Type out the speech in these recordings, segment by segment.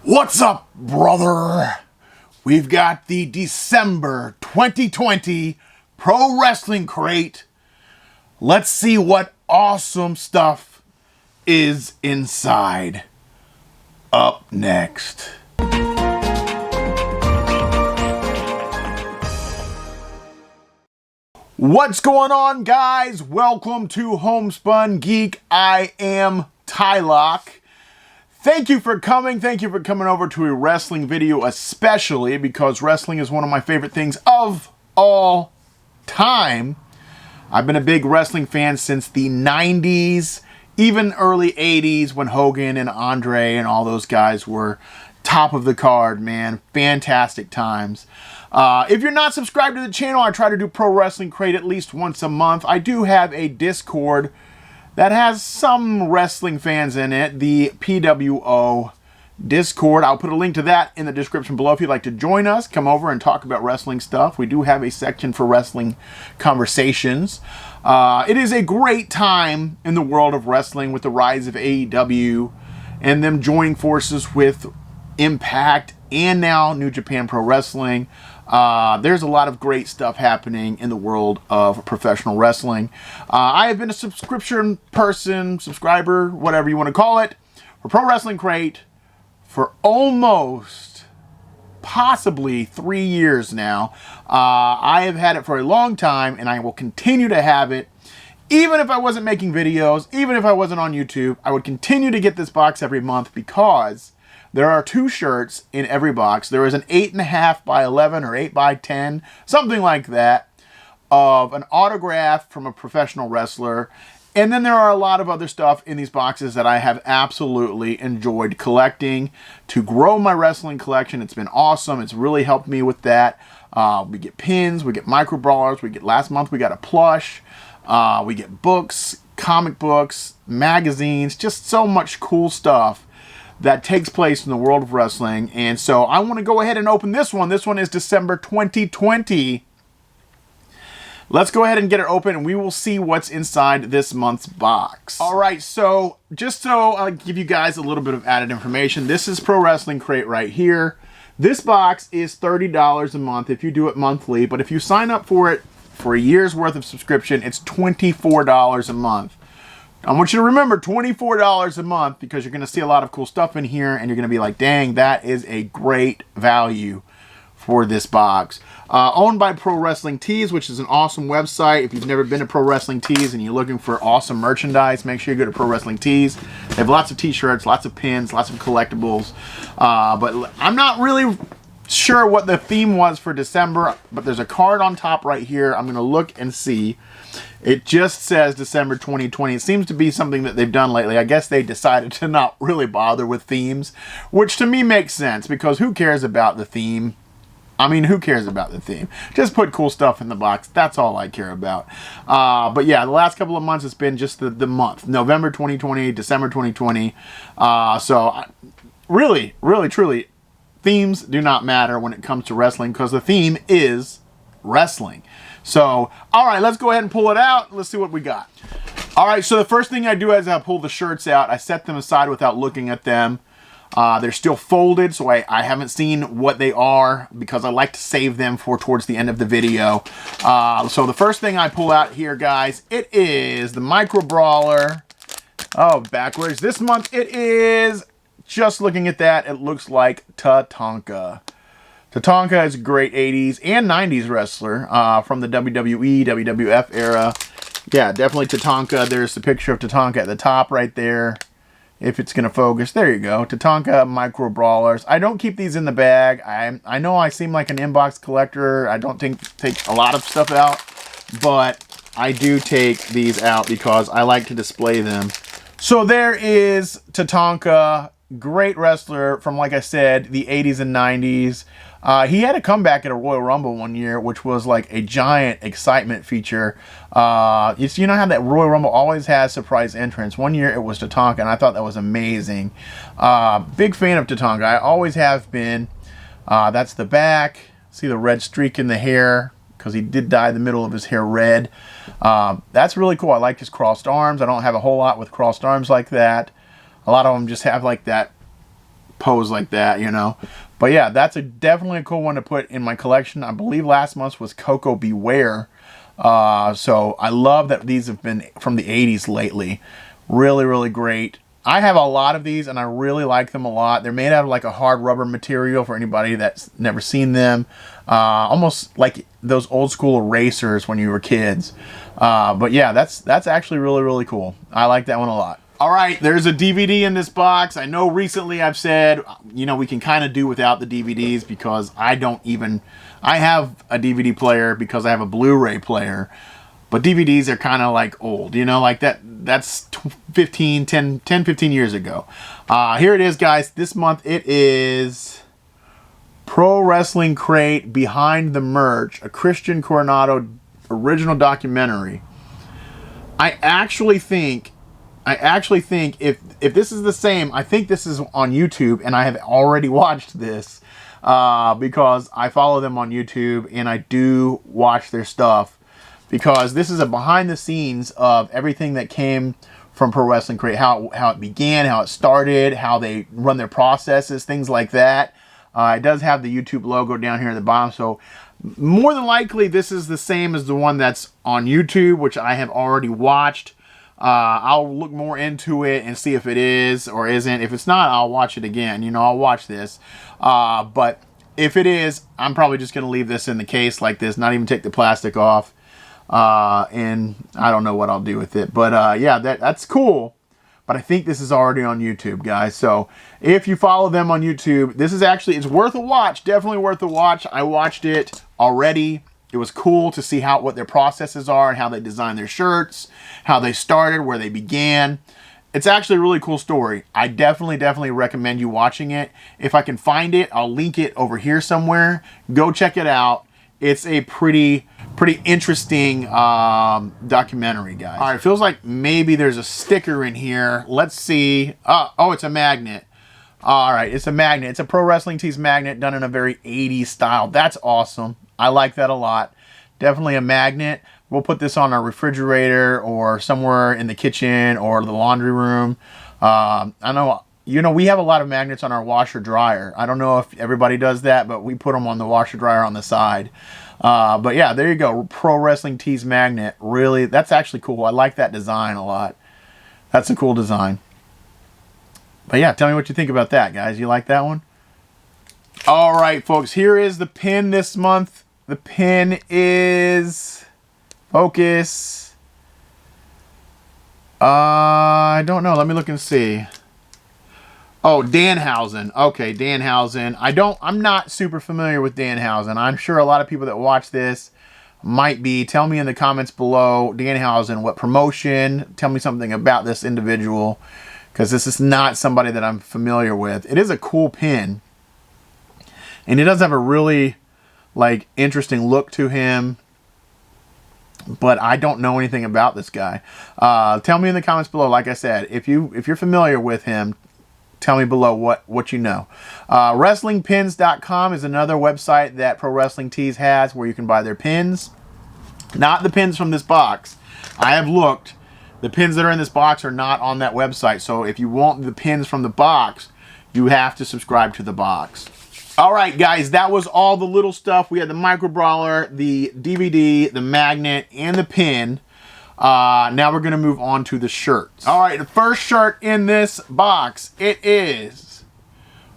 What's up, brother? We've got the December 2020 Pro Wrestling Crate. Let's see what awesome stuff is inside. Up next. What's going on, guys? Welcome to Homespun Geek. I am Tylock. Thank you for coming. Thank you for coming over to a wrestling video, especially because wrestling is one of my favorite things of all time. I've been a big wrestling fan since the 90s, even early 80s when Hogan and Andre and all those guys were top of the card, man. Fantastic times. If you're not subscribed to the channel, I try to do Pro Wrestling Crate at least once a month. I do have a Discord that has some wrestling fans in it, the PWO Discord. I'll put a link to that in the description below if you'd like to join us. Come over and talk about wrestling stuff. We do have a section for wrestling conversations. It is a great time in the world of wrestling with the rise of AEW and them joining forces with Impact and now New Japan Pro Wrestling. There's a lot of great stuff happening in the world of professional wrestling. I have been a subscriber, whatever you want to call it, for Pro Wrestling Crate for almost, possibly 3 years now. I have had it for a long time, and I will continue to have it. Even if I wasn't making videos, even if I wasn't on YouTube, I would continue to get this box every month because there are 2 shirts in every box. There is an 8.5 by 11 or 8 by 10, something like that, of an autograph from a professional wrestler. And then there are a lot of other stuff in these boxes that I have absolutely enjoyed collecting to grow my wrestling collection. It's been awesome. It's really helped me with that. We get pins, we get micro brawlers, last month we got a plush, we get books, comic books, magazines, just so much cool stuff that takes place in the world of wrestling. And so I want to go ahead and open this one. This one is December 2020. Let's go ahead and get it open and we will see what's inside this month's box. All right, so just so I'll give you guys a little bit of added information, this is Pro Wrestling Crate right here. This box is $30 a month if you do it monthly, but if you sign up for it for a year's worth of subscription, it's $24 a month. I want you to remember $24 a month because you're going to see a lot of cool stuff in here and you're going to be like, dang, that is a great value for this box. Owned by Pro Wrestling Tees, which is an awesome website. If you've never been to Pro Wrestling Tees and you're looking for awesome merchandise, make sure you go to Pro Wrestling Tees. They have lots of t-shirts, lots of pins, lots of collectibles. But I'm not really sure what the theme was for December, but there's a card on top right here. I'm going to look and see. It just says December 2020. It seems to be something that they've done lately. I guess they decided to not really bother with themes, which to me makes sense because who cares about the theme? I mean, who cares about the theme? Just put cool stuff in the box. That's all I care about. But yeah, the last couple of months, it's been just the month. November 2020, December 2020. Really, truly, themes do not matter when it comes to wrestling because the theme is wrestling. So, all right, let's go ahead and pull it out. Let's see what we got. All right, so the first thing I do is I pull the shirts out. I set them aside without looking at them. They're still folded, so I haven't seen what they are because I like to save them for towards the end of the video. So the first thing I pull out here, guys, it is the Micro Brawler. Oh, backwards. This month it is, just looking at that, it looks like Tatanka. Tatanka is a great 80s and 90s wrestler from the WWE, WWF era. Yeah, definitely Tatanka. There's the picture of Tatanka at the top right there. If it's going to focus. There you go. Tatanka Micro Brawlers. I don't keep these in the bag. I know I seem like an inbox collector. I don't take a lot of stuff out. But I do take these out because I like to display them. So there is Tatanka. Great wrestler from, like I said, the 80s and 90s. He had a comeback at a Royal Rumble one year, which was like a giant excitement feature. You know how that Royal Rumble always has surprise entrance. One year it was Tatanka, and I thought that was amazing. Big fan of Tatanka. I always have been. That's the back. See the red streak in the hair because he did dye the middle of his hair red. That's really cool. I like his crossed arms. I don't have a whole lot with crossed arms like that. A lot of them just have like that pose like that, you know. But yeah, that's definitely a cool one to put in my collection. I believe last month was Coco Beware. So I love that these have been from the 80s lately. Really, really great. I have a lot of these and I really like them a lot. They're made out of like a hard rubber material for anybody that's never seen them. Almost like those old school erasers when you were kids. But yeah, that's actually really, really cool. I like that one a lot. All right, there's a DVD in this box. I know recently I've said, you know, we can kind of do without the DVDs because I have a DVD player because I have a Blu-ray player. But DVDs are kind of like old, you know, like that's 10, 15 years ago. Here it is, guys. This month it is Pro Wrestling Cratte Behind the Merch, a Christian Coronado original documentary. I actually think if this is the same, I think this is on YouTube, and I have already watched this because I follow them on YouTube and I do watch their stuff because this is a behind the scenes of everything that came from Pro Wrestling Cratte, how it began, how it started, how they run their processes, things like that. It does have the YouTube logo down here at the bottom, so more than likely this is the same as the one that's on YouTube, which I have already watched. I'll look more into it and see if it is or isn't. If it's not, I'll watch it again. You know, I'll watch this. But if it is, I'm probably just going to leave this in the case like this, not even take the plastic off. And I don't know what I'll do with it. But yeah, that's cool. But I think this is already on YouTube, guys. So if you follow them on YouTube, this is actually, it's worth a watch. Definitely worth a watch. I watched it already. It was cool to see what their processes are and how they design their shirts, how they started, where they began. It's actually a really cool story. I definitely recommend you watching it. If I can find it, I'll link it over here somewhere. Go check it out. It's a pretty interesting documentary, guys. All right, feels like maybe there's a sticker in here. Let's see. Oh, it's a magnet. All right, it's a magnet. It's a Pro Wrestling Tees magnet done in a very 80s style. That's awesome. I like that a lot. Definitely a magnet. We'll put this on our refrigerator or somewhere in the kitchen or the laundry room. I know, you know, we have a lot of magnets on our washer dryer. I don't know if everybody does that, but we put them on the washer dryer on the side. But yeah, there you go. Pro Wrestling Tees magnet. Really, that's actually cool. I like that design a lot. That's a cool design. But yeah, tell me what you think about that, guys. You like that one? All right, folks, here is the pin this month. The pin is, focus. I don't know. Let me look and see. Oh, Danhausen. Okay, Danhausen. I'm not super familiar with Danhausen. I'm sure a lot of people that watch this might be. Tell me in the comments below, Danhausen, what promotion? Tell me something about this individual, because this is not somebody that I'm familiar with. It is a cool pin. And it does have a really, like, interesting look to him. But I don't know anything about this guy. Tell me in the comments below, like I said, if you're familiar with him, tell me below what you know. WrestlingPins.com is another website that Pro Wrestling Tees has where you can buy their pins. Not the pins from this box. I have looked. The pins that are in this box are not on that website. So if you want the pins from the box, you have to subscribe to the box. All right, guys, that was all the little stuff. We had the micro brawler, the DVD, the magnet, and the pin. Now we're going to move on to the shirts. All right, the first shirt in this box, it is,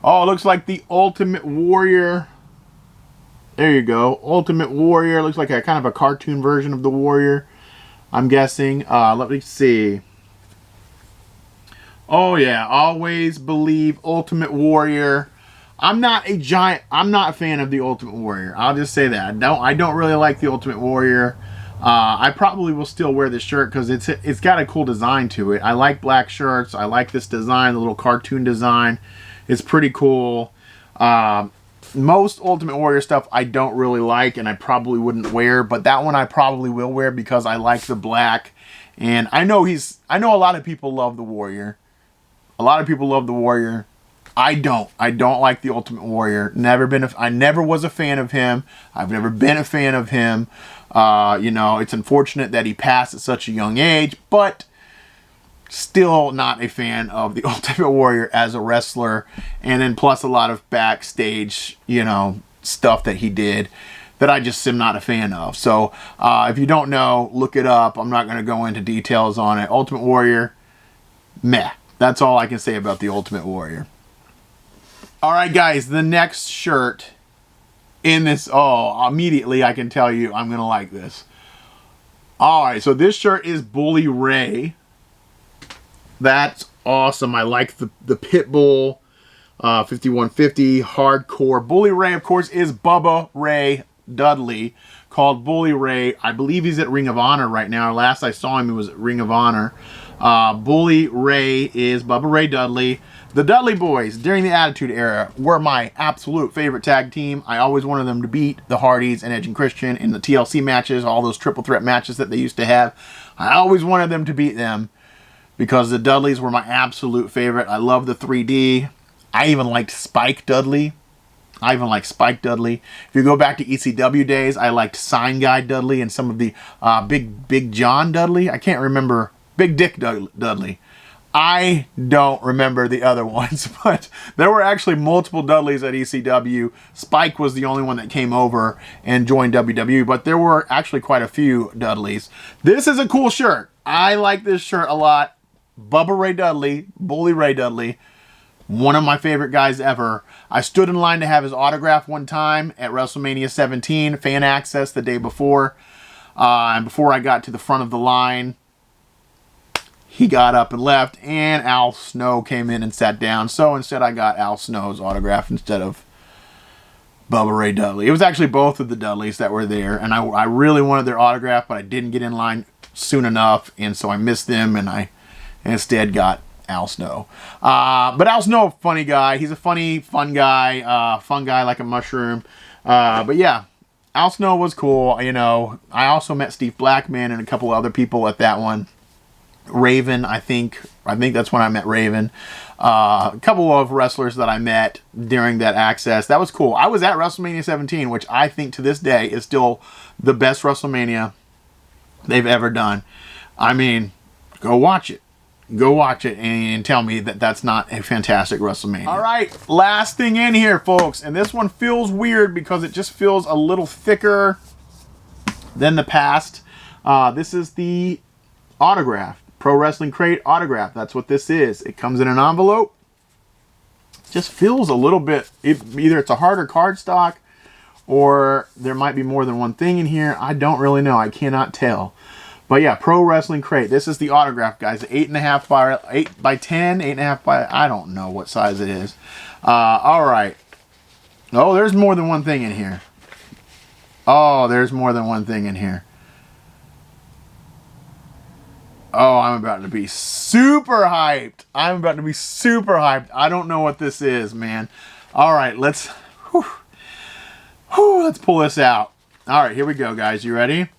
oh, it looks like the Ultimate Warrior. There you go. Ultimate Warrior. Looks like a kind of a cartoon version of the Warrior, I'm guessing. Let me see. Oh, yeah. Always Believe Ultimate Warrior. I'm not a fan of the Ultimate Warrior. I'll just say that. I don't really like the Ultimate Warrior. I probably will still wear this shirt because it's got a cool design to it. I like black shirts. I like this design, the little cartoon design. It's pretty cool. Most Ultimate Warrior stuff I don't really like and I probably wouldn't wear, but that one I probably will wear because I like the black. And I know a lot of people love the Warrior. A lot of people love the Warrior. I don't like the Ultimate Warrior. I never was a fan of him. I've never been a fan of him. You know, it's unfortunate that he passed at such a young age, but still not a fan of the Ultimate Warrior as a wrestler, and then plus a lot of backstage, you know, stuff that he did that I just am not a fan of. So if you don't know, look it up. I'm not going to go into details on it. Ultimate Warrior, meh. That's all I can say about the Ultimate Warrior. All right, guys, the next shirt in this, oh, immediately I can tell you I'm going to like this. All right, so this shirt is Bully Ray. That's awesome. I like the Pitbull 5150 hardcore. Bully Ray, of course, is Bubba Ray Dudley, called Bully Ray. I believe he's at Ring of Honor right now. Last I saw him, he was at Ring of Honor. Bully Ray is Bubba Ray Dudley. The Dudley Boys, during the Attitude Era, were my absolute favorite tag team. I always wanted them to beat the Hardys and Edge and Christian in the TLC matches, all those triple threat matches that they used to have. I always wanted them to beat them because the Dudleys were my absolute favorite. I love the 3D. I even liked Spike Dudley. If you go back to ECW days, I liked Sign Guy Dudley and some of the Big John Dudley. I can't remember. Big Dick Dudley. I don't remember the other ones, but there were actually multiple Dudleys at ECW. Spike was the only one that came over and joined WWE, but there were actually quite a few Dudleys. This is a cool shirt. I like this shirt a lot. Bubba Ray Dudley, Bully Ray Dudley, one of my favorite guys ever. I stood in line to have his autograph one time at WrestleMania 17, fan access the day before. And before I got to the front of the line, he got up and left, and Al Snow came in and sat down. So instead I got Al Snow's autograph instead of Bubba Ray Dudley. It was actually both of the Dudleys that were there, and I really wanted their autograph, but I didn't get in line soon enough, and so I missed them, and I instead got Al Snow. But Al Snow, funny guy. He's a funny, fun guy like a mushroom. But yeah, Al Snow was cool. You know, I also met Steve Blackman and a couple other people at that one. Raven, I think that's when I met Raven. A couple of wrestlers that I met during that access. That was cool. I was at WrestleMania 17, which I think to this day is still the best WrestleMania they've ever done. I mean, go watch it. Go watch it and tell me that that's not a fantastic WrestleMania. All right, last thing in here, folks. And this one feels weird because it just feels a little thicker than the past. This is the autograph. Pro Wrestling Cratte autograph. That's what this is. It comes in an envelope. Just feels a little bit, either it's a harder cardstock or there might be more than one thing in here. I don't really know. I cannot tell. But yeah, Pro Wrestling Cratte. This is the autograph, guys. 8.5 by 8 by 10, 8.5 by, I don't know what size it is. All right. Oh, there's more than one thing in here. Oh, there's more than one thing in here. Oh, I'm about to be super hyped. I don't know what this is, man. All right, let's pull this out. All right, here we go, guys. You ready?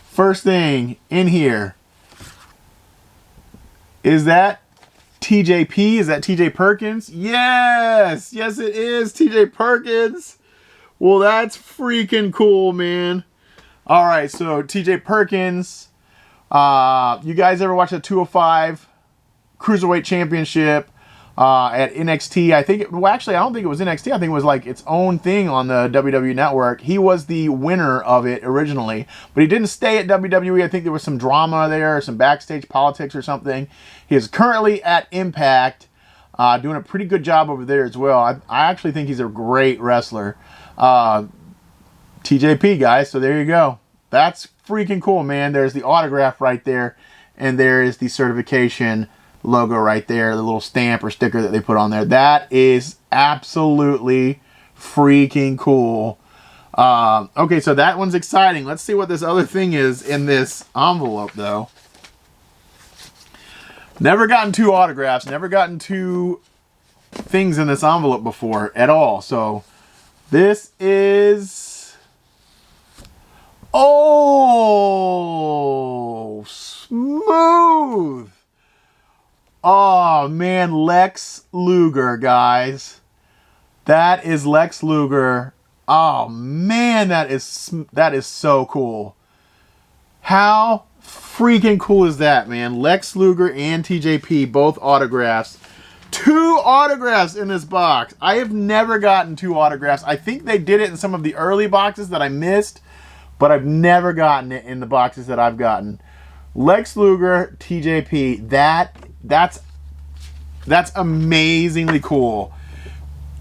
First thing in here. Is that TJP? Is that TJ Perkins? Yes! Yes, it is TJ Perkins. Well, that's freaking cool, man. All right, so TJ Perkins, you guys ever watch the 205 Cruiserweight Championship at NXT? I think, well, actually, I don't think it was NXT. I think it was like its own thing on the WWE Network. He was the winner of it originally, but he didn't stay at WWE. I think there was some drama there, some backstage politics or something. He is currently at Impact, doing a pretty good job over there as well. I actually think he's a great wrestler. TJP, guys, so there you go. That's freaking cool, man. There's the autograph right there, and there is the certification logo right there, the little stamp or sticker that they put on there. That is absolutely freaking cool. Okay, so that one's exciting. Let's see what this other thing is in this envelope, though. Never gotten two autographs, never gotten two things in this envelope before at all. So this is... Oh, smooth. Oh, man, Lex Luger, guys. That is Lex Luger. Oh, man, that is so cool. How freaking cool is that, man? Lex Luger and TJP, both autographs. 2 autographs in this box. I have never gotten 2 autographs. I think they did it in some of the early boxes that I missed, but I've never gotten it in the boxes that I've gotten. Lex Luger, TJP, that's amazingly cool.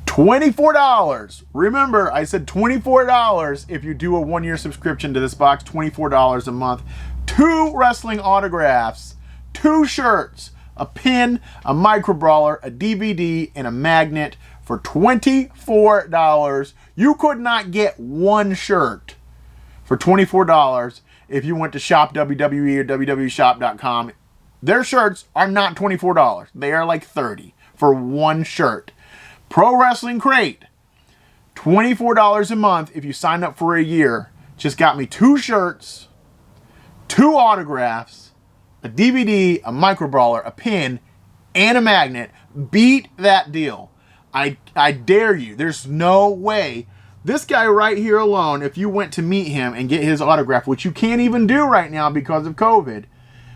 $24. Remember, I said $24 if you do a 1-year subscription to this box, $24 a month. 2 wrestling autographs, 2 shirts, a pin, a micro brawler, a DVD, and a magnet for $24. You could not get 1 shirt for $24 if you went to shop WWE or www.shop.com. Their shirts are not $24. They are like $30 for 1 shirt. Pro Wrestling Crate, $24 a month if you sign up for a year. Just got me 2 shirts, 2 autographs, a DVD, a micro brawler, a pin, and a magnet. Beat that deal. I dare you. There's no way. This guy right here alone, if you went to meet him and get his autograph, which you can't even do right now because of COVID,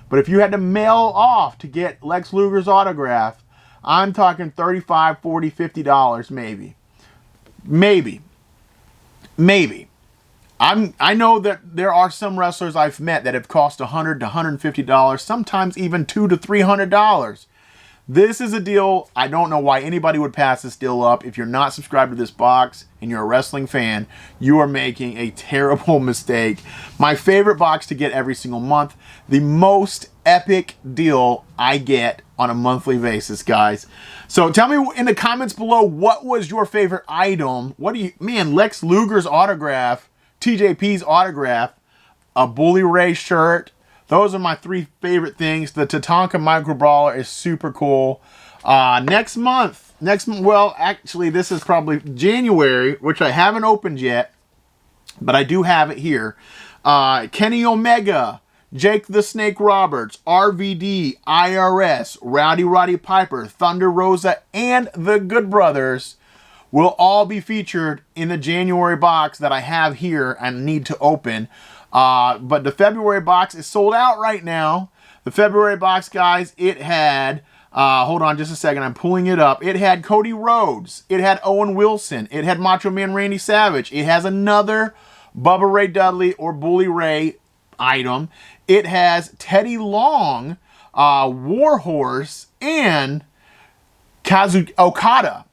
but if you had to mail off to get Lex Luger's autograph, I'm talking $35, $40, $50 maybe. Maybe. I know that there are some wrestlers I've met that have cost $100 to $150, sometimes even $200 to $300. This is a deal. I don't know why anybody would pass this deal up. If you're not subscribed to this box and you're a wrestling fan, you are making a terrible mistake. My favorite box to get every single month. The most epic deal I get on a monthly basis, guys. So tell me in the comments below, what was your favorite item? Man, Lex Luger's autograph, TJP's autograph, a Bully Ray shirt. Those are my 3 favorite things. The Tatanka Micro Brawler is super cool. Next month, well, actually, this is probably January, which I haven't opened yet, but I do have it here. Kenny Omega, Jake the Snake Roberts, RVD, IRS, Rowdy Piper, Thunder Rosa, and the Good Brothers will all be featured in the January box that I have here and need to open. But the February box is sold out right now. The February box, guys, it had, hold on just a second, I'm pulling it up. It had Cody Rhodes. It had Owen Wilson. It had Macho Man Randy Savage. It has another Bubba Ray Dudley or Bully Ray item. It has Teddy Long, Warhorse, and Okada.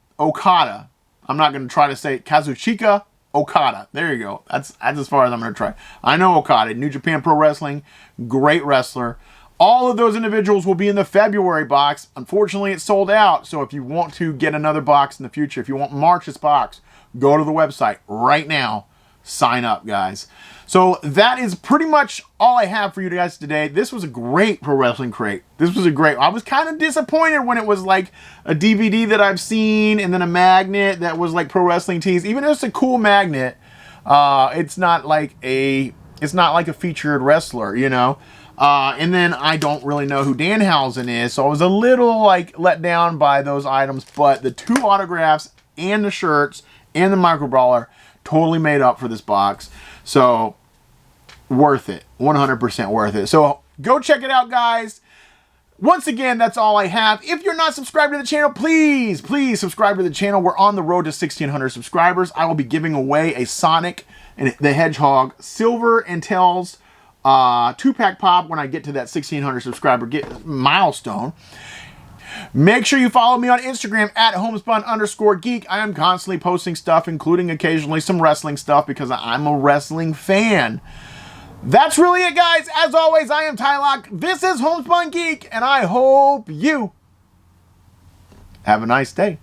I'm not going to try to say it. Kazuchika Okada. There you go. That's as far as I'm going to try. I know Okada. New Japan Pro Wrestling. Great wrestler. All of those individuals will be in the February box. Unfortunately, it's sold out. So if you want to get another box in the future, if you want March's box, go to the website right now. Sign up, guys. So that is pretty much all I have for you guys today. This was a great Pro Wrestling Crate. I was kind of disappointed when it was like a DVD that I've seen and then a magnet that was like Pro Wrestling Tees. Even though it's a cool magnet, it's not like a featured wrestler, you know. And then I don't really know who Danhausen is, so I was a little like let down by those items. But the 2 autographs and the shirts and the micro brawler totally made up for this box. So worth it. 100% worth it. So go check it out, guys. Once again, that's all I have. If you're not subscribed to the channel, please subscribe to the channel. We're on the road to 1,600 subscribers. I will be giving away a Sonic and the Hedgehog Silver and Tails 2-pack pop when I get to that 1,600 subscriber milestone. Make sure you follow me on Instagram at homespun_geek. I am constantly posting stuff, including occasionally some wrestling stuff because I'm a wrestling fan. That's really it, guys. As always, I am Tylock. This is Homespun Geek, and I hope you have a nice day.